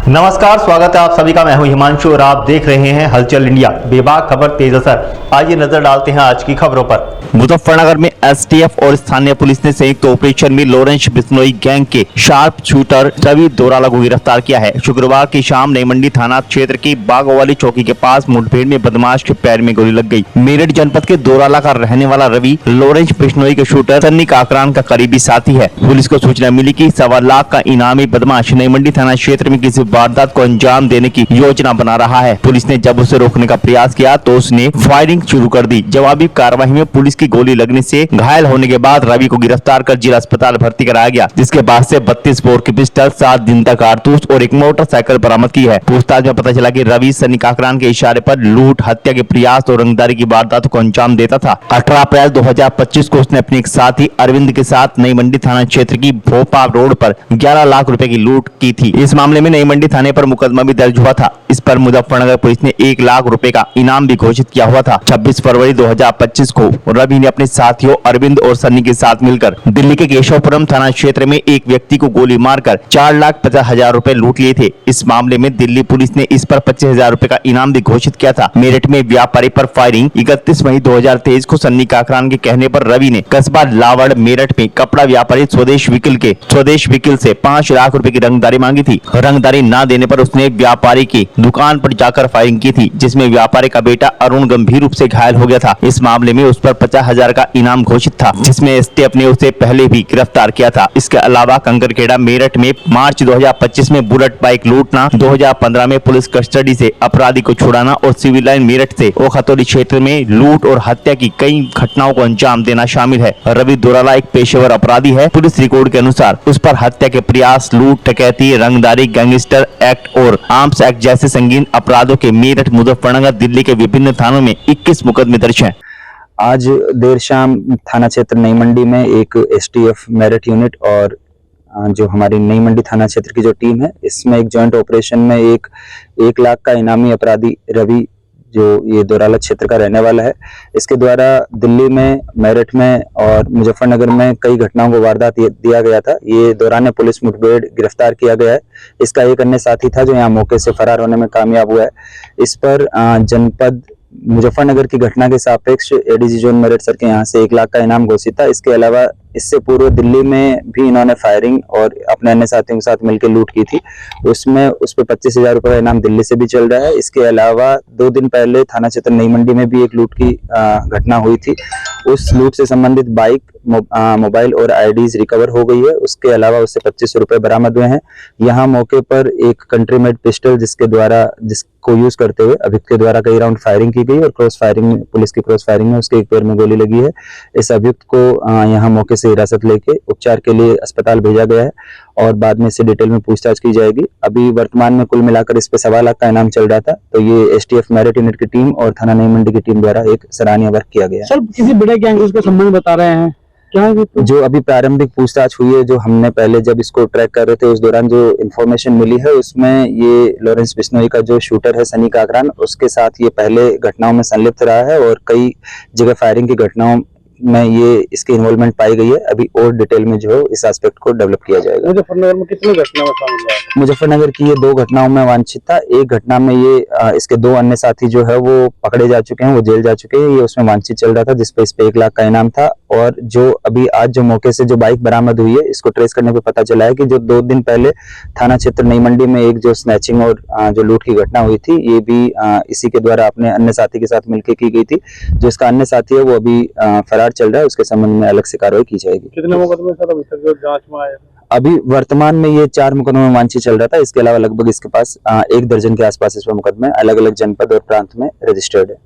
नमस्कार, स्वागत है आप सभी का। मैं हूं हिमांशु और आप देख रहे हैं हलचल इंडिया। बेबाक खबर तेज असर। आइए नजर डालते हैं आज की खबरों पर। मुजफ्फरनगर में एसटीएफ और स्थानीय पुलिस ने संयुक्त ऑपरेशन में लॉरेंस बिश्नोई गैंग के शार्प शूटर रवि दोराला को गिरफ्तार किया है। शुक्रवार की शाम नई मंडी थाना क्षेत्र की बागोवाली चौकी के पास मुठभेड़ में बदमाश के पैर में गोली लग गई। मेरठ जनपद के दोराला का रहने वाला रवि लॉरेंस बिश्नोई के शूटर सन्नी काकरान का करीबी साथी है। पुलिस को सूचना मिली कि 1.25 लाख का इनामी बदमाश नई मंडी थाना क्षेत्र में किसी वारदात को अंजाम देने की योजना बना रहा है। पुलिस ने जब उसे रोकने का प्रयास किया तो उसने फायरिंग शुरू कर दी। जवाबी कार्रवाई में पुलिस की गोली लगने से घायल होने के बाद रवि को गिरफ्तार कर जिला अस्पताल भर्ती कराया गया, जिसके बाद से 32 बोर की पिस्टल, 7 जिंदा कारतूस और एक मोटरसाइकिल बरामद की है। पूछताछ में पता चला कि रवि सन्नी काकरान के इशारे पर लूट, हत्या के प्रयास और रंगदारी की वारदातों को अंजाम देता था। 18 अप्रैल 2025 को उसने अपने एक साथी अरविंद के साथ नई मंडी थाना क्षेत्र की भोपा रोड पर 11 लाख रुपए की लूट की थी। इस मामले में नई मंडी थाने पर मुकदमा भी दर्ज हुआ था। इस पर मुजफ्फरनगर पुलिस ने 1 लाख रुपए का इनाम भी घोषित किया हुआ था। 26 फरवरी 2025 को रवि ने अपने साथियों अरविंद और सन्नी के साथ मिलकर दिल्ली के केशवपुरम थाना क्षेत्र में एक व्यक्ति को गोली मारकर 4,50,000 रुपए लूट लिए थे। इस मामले में दिल्ली पुलिस ने इस पर 25,000 रुपए का इनाम भी घोषित किया था। मेरठ में व्यापारी पर फायरिंग। 31 मई 2023 को सन्नी काकरान के कहने पर रवि ने कस्बा लावड़ मेरठ में कपड़ा व्यापारी स्वदेश विकिल से 5 लाख रुपए की रंगदारी मांगी थी। रंगदारी न देने पर उसने व्यापारी की दुकान पर जाकर फायरिंग की थी, जिसमें व्यापारी का बेटा अरुण गंभीर रूप से घायल हो गया था। इस मामले में उस पर 50,000 का इनाम घोषित था, जिसमें एसटीएफ ने उसे पहले भी गिरफ्तार किया था। इसके अलावा कंकरखेड़ा मेरठ में मार्च 2025 में बुलेट बाइक लूटना, 2015 में पुलिस कस्टडी से अपराधी को छुड़ाना और सिविल लाइन मेरठ से ओखतौली क्षेत्र में लूट और हत्या की कई घटनाओं को अंजाम देना शामिल है। रवि दोराला एक पेशेवर अपराधी है। पुलिस रिकॉर्ड के अनुसार उस पर हत्या के प्रयास, लूट, डकैती, रंगदारी, गैंगस्टर एक्ट और आर्म्स एक्ट जैसे संगीन अपराधों के मेरठ, मुजफ्फरनगर, दिल्ली के विभिन्न थानों में 21 मुकदमे दर्ज हैं। आज देर शाम थाना क्षेत्र नई मंडी में एक एसटीएफ मेरठ यूनिट और जो हमारी नई मंडी थाना क्षेत्र की जो टीम है, इसमें एक जॉइंट ऑपरेशन में एक लाख का इनामी अपराधी रवि, जो ये दोराला क्षेत्र का रहने वाला है, इसके द्वारा दिल्ली में, मेरठ में और मुजफ्फरनगर में कई घटनाओं को वारदात दिया गया था। ये दौरान पुलिस मुठभेड़ गिरफ्तार किया गया है। इसका एक अन्य साथी था जो यहाँ मौके से फरार होने में कामयाब हुआ है। इस पर जनपद मुजफ्फरनगर की घटना के सापेक्ष एडीजी जोन मेरठ सर के यहाँ से 1 लाख का इनाम घोषित था। इसके अलावा इससे पूर्व दिल्ली में भी इन्होंने फायरिंग और अपने अन्य साथियों के साथ मिलकर लूट की थी। उसमें उस पर 25,000 रुपए का इनाम दिल्ली से भी चल रहा है। इसके अलावा 2 दिन पहले थाना क्षेत्र नई मंडी में भी एक लूट की घटना हुई थी। उस लूट से संबंधित बाइक, मोबाइल और आईडीज रिकवर हो गई है। उसके अलावा उससे 2500 रुपए बरामद हुए हैं। यहाँ मौके पर एक कंट्री मेड पिस्टल जिसको यूज करते हुए अभियुक्त के द्वारा कई राउंड फायरिंग की गई और क्रॉस फायरिंग में, पुलिस की क्रॉस फायरिंग में उसके एक पैर में गोली लगी है। इस अभियुक्त को यहाँ मौके से हिरासत लेके उपचार के लिए अस्पताल भेजा गया है और बाद में इससे डिटेल में पूछताछ की जाएगी। अभी वर्तमान में कुल मिलाकर इस पे 1.25 लाख का इनाम चल रहा था। तो ये एसटीएफ मेरठ यूनिट की टीम और थाना नई मंडी की टीम द्वारा एक सराहनीय वर्क किया गया है। सर, किसी बड़े गैंग उसका संबंध बता रहे हैं क्या? जो अभी प्रारंभिक पूछताछ हुई है, जो हमने पहले जब इसको ट्रैक कर रहे थे उस दौरान जो इन्फॉर्मेशन मिली है, उसमें ये लॉरेंस बिश्नोई का जो शूटर है सनी काकरान, उसके साथ ये पहले घटनाओं में संलिप्त रहा है और कई जगह फायरिंग की घटनाओं में ये इसकी इन्वॉल्वमेंट पाई गई है। अभी और डिटेल में जो इस एस्पेक्ट को डेवलप किया जाएगा। मुजफ्फरनगर में कितनी घटनाएं शामिल है? मुजफ्फरनगर की ये 2 घटनाओं में वांछित था। एक घटना में ये इसके 2 अन्य साथी जो है वो पकड़े जा चुके हैं, वो जेल जा चुके हैं। ये उसमें वांछित चल रहा था, जिसपे इस पे 1 लाख का इनाम था। और जो अभी आज जो मौके से जो बाइक बरामद हुई है, इसको ट्रेस करने पे पता चला है कि जो 2 दिन पहले थाना क्षेत्र नई मंडी में एक जो स्नैचिंग और जो लूट की घटना हुई थी, ये भी इसी के द्वारा अपने अन्य साथी के साथ मिलकर की गई थी। जो इसका अन्य साथी है वो अभी फरार चल रहा है, उसके संबंध में अलग से कार्रवाई की जाएगी। कितने मुकदमे सर अभी तक जो जांच में आए? अभी वर्तमान में ये 4 मुकदमे में वांछित चल रहा था। इसके अलावा लगभग इसके पास 1 दर्जन के आसपास इस पर मुकदमे अलग अलग जनपद और प्रांत में रजिस्टर्ड है।